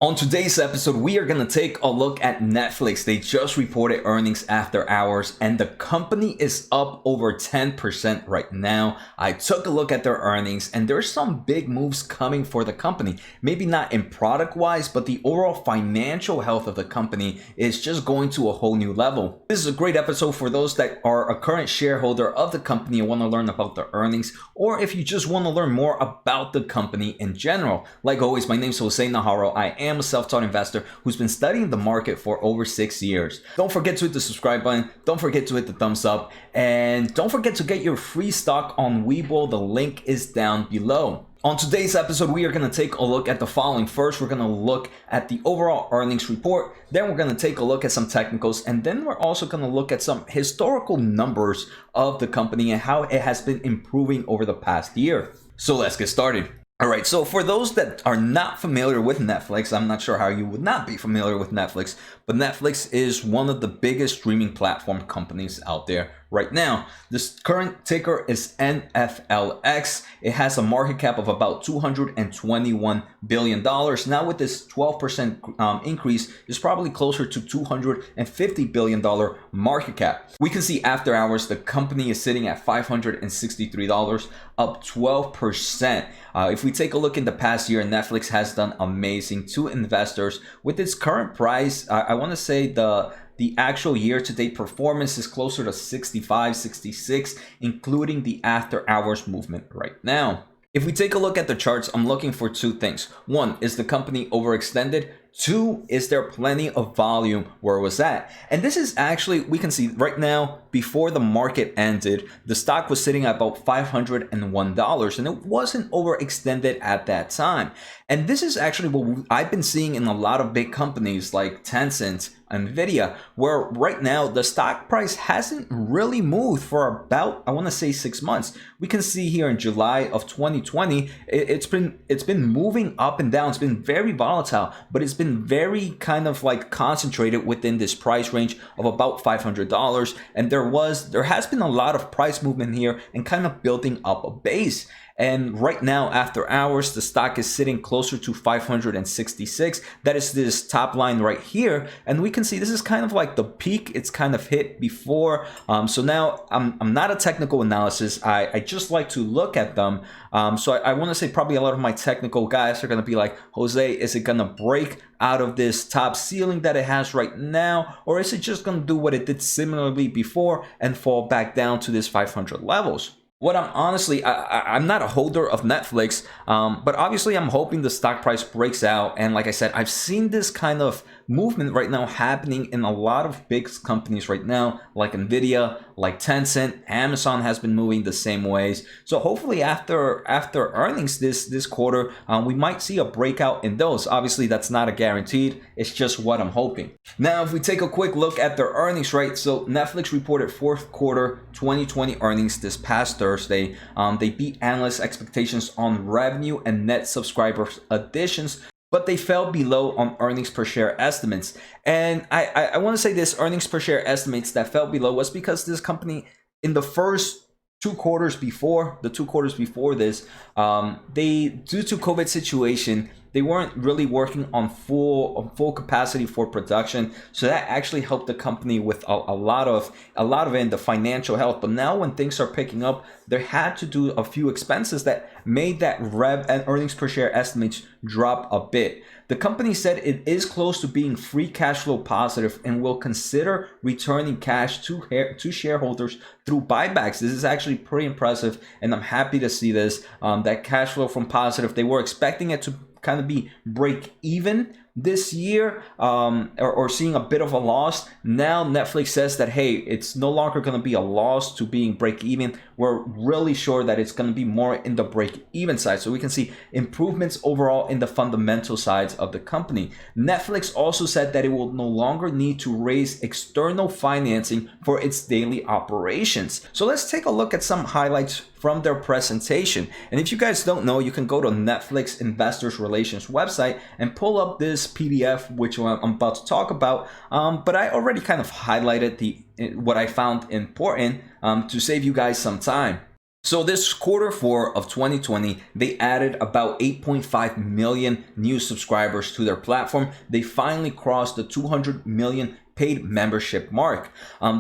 On today's episode, we are going to take a look at Netflix. They just reported earnings after hours, and the company is up over 10% right now. I took a look at their earnings, and there's some big moves coming for the company. Maybe not in product-wise, but the overall financial health of the company is just going to a whole new level. This is a great episode for those that are a current shareholder of the company and want to learn about the earnings, or if you just want to learn more about the company in general. Like always, my name is Jose Najarro. I am a self-taught investor who's been studying the market for over 6 years. Don't forget to hit the subscribe button. Don't forget to hit the thumbs up. And don't forget to get your free stock on Webull. The link is down below. On today's episode, we are going to take a look at the following. First, we're going to look at the overall earnings report. Then we're going to take a look at some technicals. And then we're also going to look at some historical numbers of the company and how it has been improving over the past year. So let's get started. All right, so for those that are not familiar with Netflix, I'm not sure how you would not be familiar with Netflix, but Netflix is one of the biggest streaming platform companies out there right now. This current ticker is NFLX. It has a market cap of about $221 billion. Now with this 12% increase, it's probably closer to $250 billion market cap. We can see after hours, the company is sitting at $563, up 12%. If we take a look in the past year, Netflix has done amazing to investors. With its current price, I want to say the actual year-to-date performance is closer to 65, 66, including the after-hours movement right now. If we take a look at the charts, I'm looking for two things. One, is the company overextended? Two, is there plenty of volume where it was at? And this is actually, we can see right now, before the market ended, the stock was sitting at about $501, and it wasn't overextended at that time. And this is actually what I've been seeing in a lot of big companies like Tencent, Nvidia, where right now the stock price hasn't really moved for about, I want to say 6 months. We can see here in July of 2020, it's been moving up and down. It's been very volatile, but it's been very kind of like concentrated within this price range of about $500. And there has been a lot of price movement here and kind of building up a base. And right now, after hours, the stock is sitting closer to 566. That is this top line right here. And we can see this is kind of like the peak it's kind of hit before. So now I'm not a technical analysis. I just like to look at them. So I want to say probably a lot of my technical guys are going to be like, Jose, is it going to break out of this top ceiling that it has right now? Or is it just going to do what it did similarly before and fall back down to this 500 levels? What I'm honestly, I'm not a holder of Netflix, but obviously I'm hoping the stock price breaks out. And like I said, I've seen this kind of movement right now happening in a lot of big companies right now, like Nvidia, like Tencent. Amazon has been moving the same ways. So hopefully after earnings this quarter, we might see a breakout in those. Obviously, that's not a guaranteed. It's just what I'm hoping. Now, if we take a quick look at their earnings, right? So Netflix reported fourth quarter 2020 earnings this past Thursday. They beat analyst expectations on revenue and net subscriber additions, but they fell below on earnings per share estimates. And I want to say this, earnings per share estimates that fell below was because this company in the first two quarters before this, they, due to COVID situation, they weren't really working on full capacity for production. So that actually helped the company with a lot of it in the financial health. But now when things are picking up, they had to do a few expenses that made that rev and earnings per share estimates drop a bit. The company said it is close to being free cash flow positive and will consider returning cash to shareholders through buybacks. This is actually pretty impressive, and I'm happy to see this. That cash flow from positive, they were expecting it to kind of be break even this year, or seeing a bit of a loss. Now Netflix says that, hey, it's no longer going to be a loss to being break even. We're really sure that it's going to be more in the break even side. So we can see improvements overall in the fundamental sides of the company. Netflix also said that it will no longer need to raise external financing for its daily operations. So let's take a look at some highlights from their presentation. And if you guys don't know, you can go to Netflix Investors Relations website and pull up this PDF, which I'm about to talk about. But I already kind of highlighted what I found important to save you guys some time. So this quarter four of 2020, they added about 8.5 million new subscribers to their platform. They finally crossed the 200 million paid membership mark.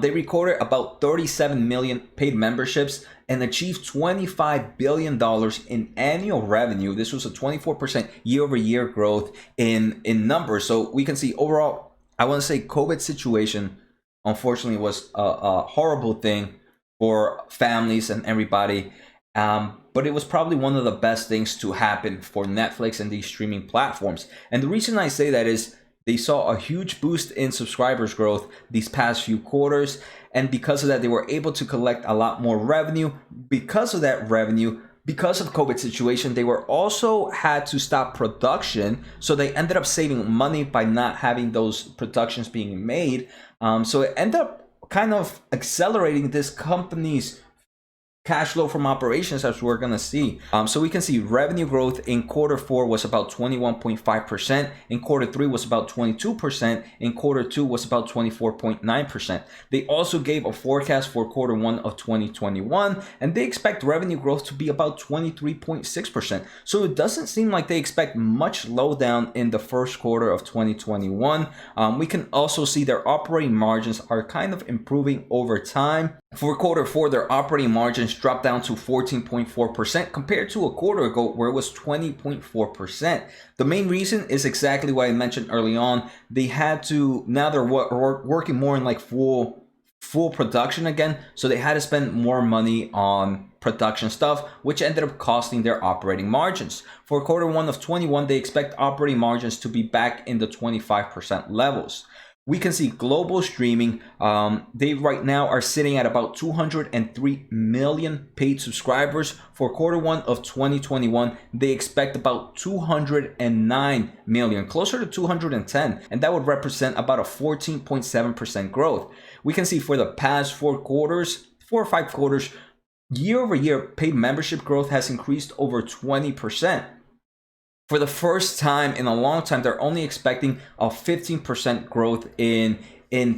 They recorded about 37 million paid memberships and achieved $25 billion in annual revenue. This was a 24% year-over-year growth in numbers. So we can see overall, I want to say COVID situation, unfortunately, was a horrible thing for families and everybody. But it was probably one of the best things to happen for Netflix and these streaming platforms. And the reason I say that is they saw a huge boost in subscribers growth these past few quarters. And because of that, they were able to collect a lot more revenue. Because of that revenue, because of COVID situation, they were also had to stop production. So they ended up saving money by not having those productions being made. So it ended up kind of accelerating this company's cash flow from operations, as we're gonna see. So we can see revenue growth in quarter four was about 21.5%. In quarter three was about 22%. In quarter two was about 24.9%. They also gave a forecast for quarter one of 2021, and they expect revenue growth to be about 23.6%. So it doesn't seem like they expect much slowdown in the first quarter of 2021. We can also see their operating margins are kind of improving over time. For quarter four, their operating margins dropped down to 14.4% compared to a quarter ago where it was 20.4%. The main reason is exactly what I mentioned early on. They had to, now they're working more in like full production again, so they had to spend more money on production stuff, which ended up costing their operating margins. For quarter one of 21, they expect operating margins to be back in the 25% levels. We can see global streaming, they right now are sitting at about 203 million paid subscribers. For quarter one of 2021, they expect about 209 million, closer to 210, and that would represent about a 14.7% growth. We can see for the past 4 or 5 quarters, year over year, paid membership growth has increased over 20%. For the first time in a long time, they're only expecting a 15% growth in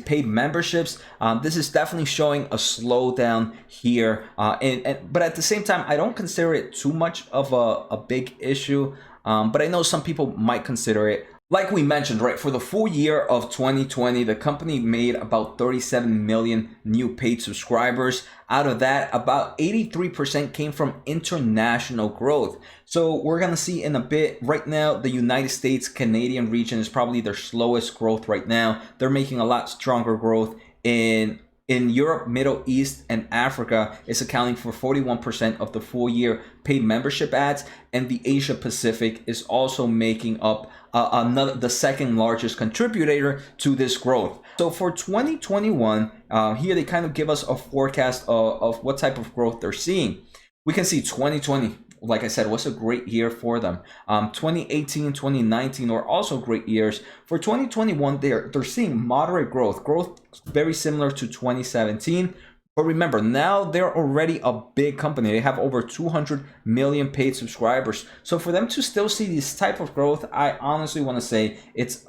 paid memberships. This is definitely showing a slowdown here. But at the same time, I don't consider it too much of a big issue. But I know some people might consider it. Like we mentioned, right, for the full year of 2020, the company made about 37 million new paid subscribers. Out of that, about 83% came from international growth. So we're going to see in a bit. Right now, the United States, Canadian region is probably their slowest growth right now. They're making a lot stronger growth in Europe, Middle East, and Africa. Is accounting for 41% of the full year paid membership ads, and the Asia Pacific is also making up the second largest contributor to this growth. So for 2021, here they kind of give us a forecast of what type of growth they're seeing. We can see 2020, like I said, was a great year for them. 2018, 2019 were also great years. For 2021, they're seeing moderate growth very similar to 2017. But remember, now they're already a big company. They have over 200 million paid subscribers. So for them to still see this type of growth, I honestly want to say it's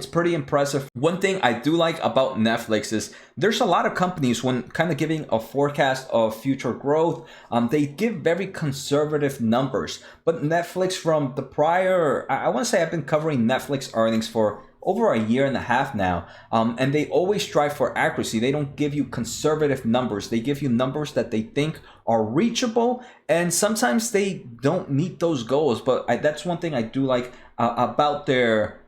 pretty impressive. One thing I do like about Netflix is there's a lot of companies when kind of giving a forecast of future growth, they give very conservative numbers. But Netflix from the prior, I want to say I've been covering Netflix earnings for over a year and a half now, and they always strive for accuracy. They don't give you conservative numbers. They give you numbers that they think are reachable, and sometimes they don't meet those goals. But that's one thing I do like about their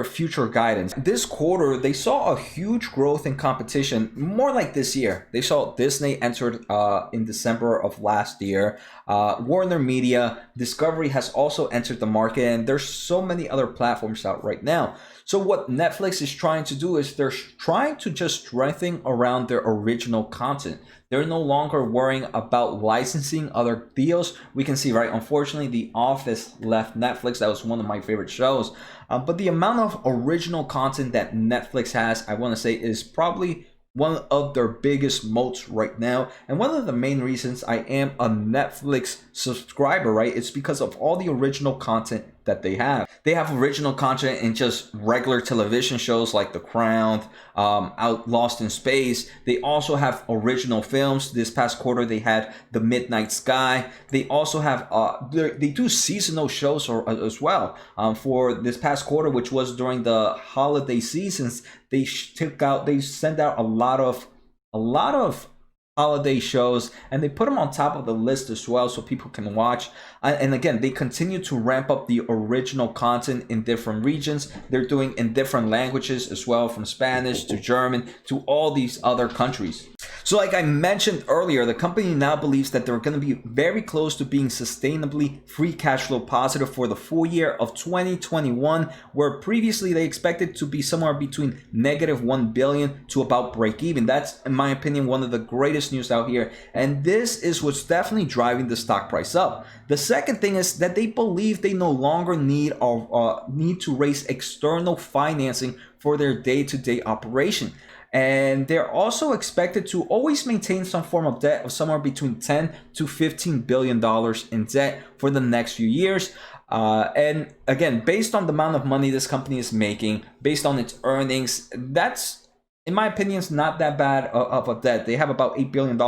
future guidance. This quarter, they saw a huge growth in competition, more like this year. They saw Disney entered in December of last year. Warner Media, Discovery has also entered the market, and there's so many other platforms out right now. So what Netflix is trying to do is they're trying to just strengthen around their original content. They're no longer worrying about licensing other deals. We can see, right, unfortunately, The Office left Netflix. That was one of my favorite shows. But the amount of original content that Netflix has, I want to say, is probably one of their biggest moats right now. And one of the main reasons I am a Netflix subscriber, right, it's because of all the original content that they have. They have original content in just regular television shows like The Crown, Out Lost in Space. They also have original films. This past quarter, they had The Midnight Sky. They also have, they do seasonal shows as well. For this past quarter, which was during the holiday seasons, they sent out a lot of holiday shows, and they put them on top of the list as well so people can watch. And again, they continue to ramp up the original content in different regions. They're doing in different languages as well, from Spanish to German to all these other countries. So like I mentioned earlier, the company now believes that they're going to be very close to being sustainably free cash flow positive for the full year of 2021, where previously they expected to be somewhere between -1 billion to about break even. That's, in my opinion, one of the greatest news out here, and this is what's definitely driving the stock price up. The second thing is that they believe they no longer need to raise external financing for their day-to-day operation. And they're also expected to always maintain some form of debt of somewhere between 10 to 15 billion dollars in debt for the next few years. And again, based on the amount of money this company is making, based on its earnings, that's, in my opinion, is not that bad of a debt. They have about $8 billion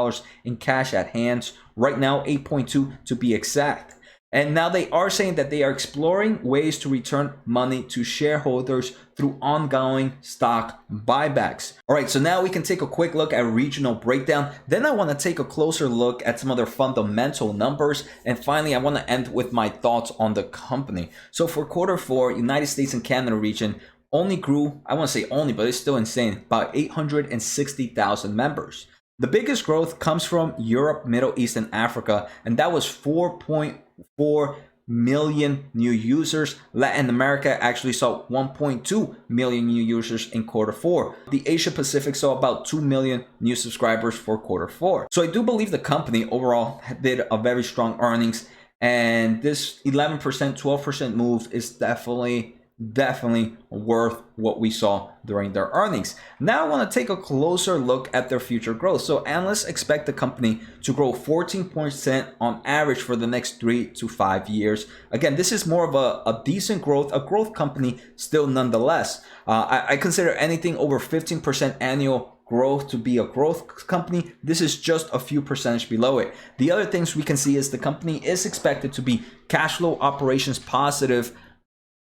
in cash at hand right now, 8.2 to be exact. And now they are saying that they are exploring ways to return money to shareholders through ongoing stock buybacks. All right, so now we can take a quick look at regional breakdown. Then I want to take a closer look at some other fundamental numbers. And finally, I want to end with my thoughts on the company. So for Q4, United States and Canada region only grew, I won't say only, but it's still insane, about 860,000 members. The biggest growth comes from Europe, Middle East, and Africa, and that was 4.4 million new users. Latin America actually saw 1.2 million new users in Q4. The Asia Pacific saw about 2 million new subscribers for Q4. So I do believe the company overall did a very strong earnings, and this 11%, 12% move is definitely worth what we saw during their earnings. Now I want to take a closer look at their future growth. So analysts expect the company to grow 14% on average for the next 3 to 5 years. Again, this is more of a decent growth, a growth company still nonetheless. I consider anything over 15% annual growth to be a growth company. This is just a few percentage below it. The other things we can see is the company is expected to be cash flow operations positive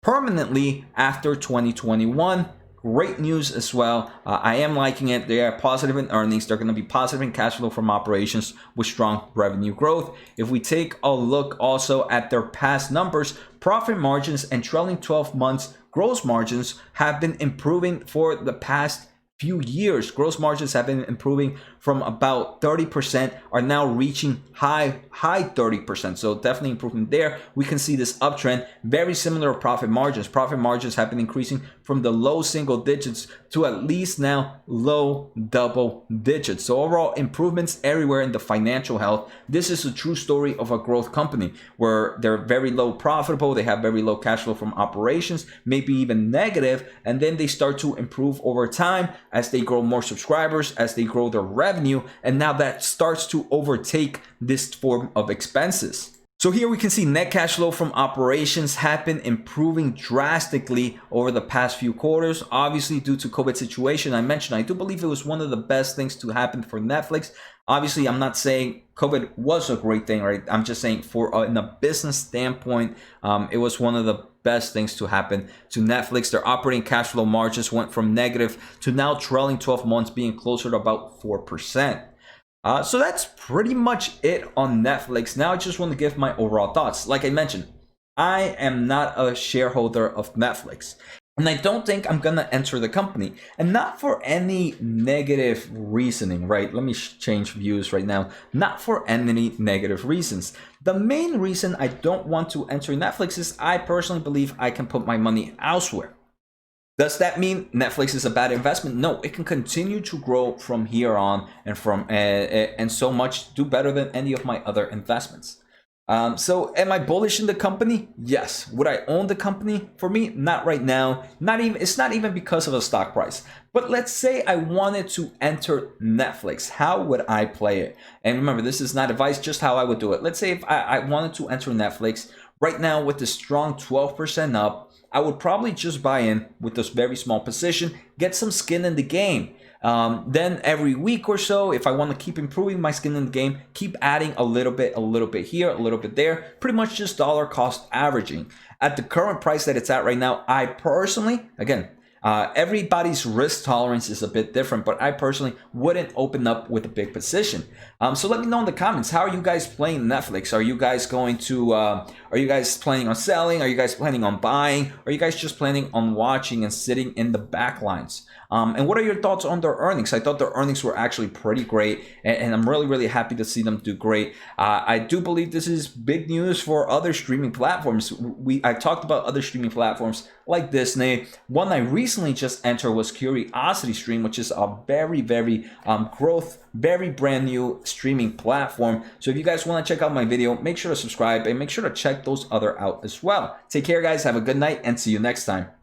permanently after 2021. Great news as well. I am liking it. They are positive in earnings. They're going to be positive in cash flow from operations with strong revenue growth. If we take a look also at their past numbers, profit margins and trailing 12 months gross margins have been improving for the past few years. Gross margins have been improving from about 30%, are now reaching high 30%. So definitely improvement there. We can see this uptrend. Very similar to profit margins. Profit margins have been increasing from the low single digits to at least now low double digits. So overall improvements everywhere in the financial health. This is a true story of a growth company where they're very low profitable. They have very low cash flow from operations, maybe even negative, and then they start to improve over time as they grow more subscribers, as they grow their revenue, and now that starts to overtake this form of expenses. So here we can see net cash flow from operations have been improving drastically over the past few quarters. Obviously, due to COVID situation, I mentioned, I do believe it was one of the best things to happen for Netflix. Obviously, I'm not saying COVID was a great thing, right? I'm just saying for in a business standpoint, it was one of the best things to happen to Netflix. Their operating cash flow margins went from negative to now trailing 12 months being closer to about 4%. So that's pretty much it on Netflix. Now I just want to give my overall thoughts. Like I mentioned, I am not a shareholder of Netflix, and I don't think I'm gonna enter the company, and not for any negative reasoning, right? Let me change views right now. Not for any negative reasons. The main reason I don't want to enter Netflix is I personally believe I can put my money elsewhere. Does that mean Netflix is a bad investment? No, it can continue to grow from here on and so much do better than any of my other investments. So am I bullish in the company? Yes. Would I own the company? For me, not right now. It's not even because of the stock price. But let's say I wanted to enter Netflix. How would I play it? And remember, this is not advice, just how I would do it. Let's say if I wanted to enter Netflix, Right now, with the strong 12% up, I would probably just buy in with this very small position, get some skin in the game. Then every week or so, if I want to keep improving my skin in the game, keep adding a little bit here, a little bit there, pretty much just dollar cost averaging. At the current price that it's at right now, I personally, again, everybody's risk tolerance is a bit different, but I personally wouldn't open up with a big position. So let me know in the comments, how are you guys playing Netflix? Are you guys going to, are you guys planning on selling? Are you guys planning on buying? Are you guys just planning on watching and sitting in the back lines? And what are your thoughts on their earnings? I thought their earnings were actually pretty great, and I'm really happy to see them do great. I do believe this is big news for other streaming platforms. I talked about other streaming platforms like Disney. One I recently just entered was Curiosity Stream, which is a very growth, very brand new streaming platform. So if you guys want to check out my video, make sure to subscribe and make sure to check those other out as well. Take care, guys. Have a good night and see you next time.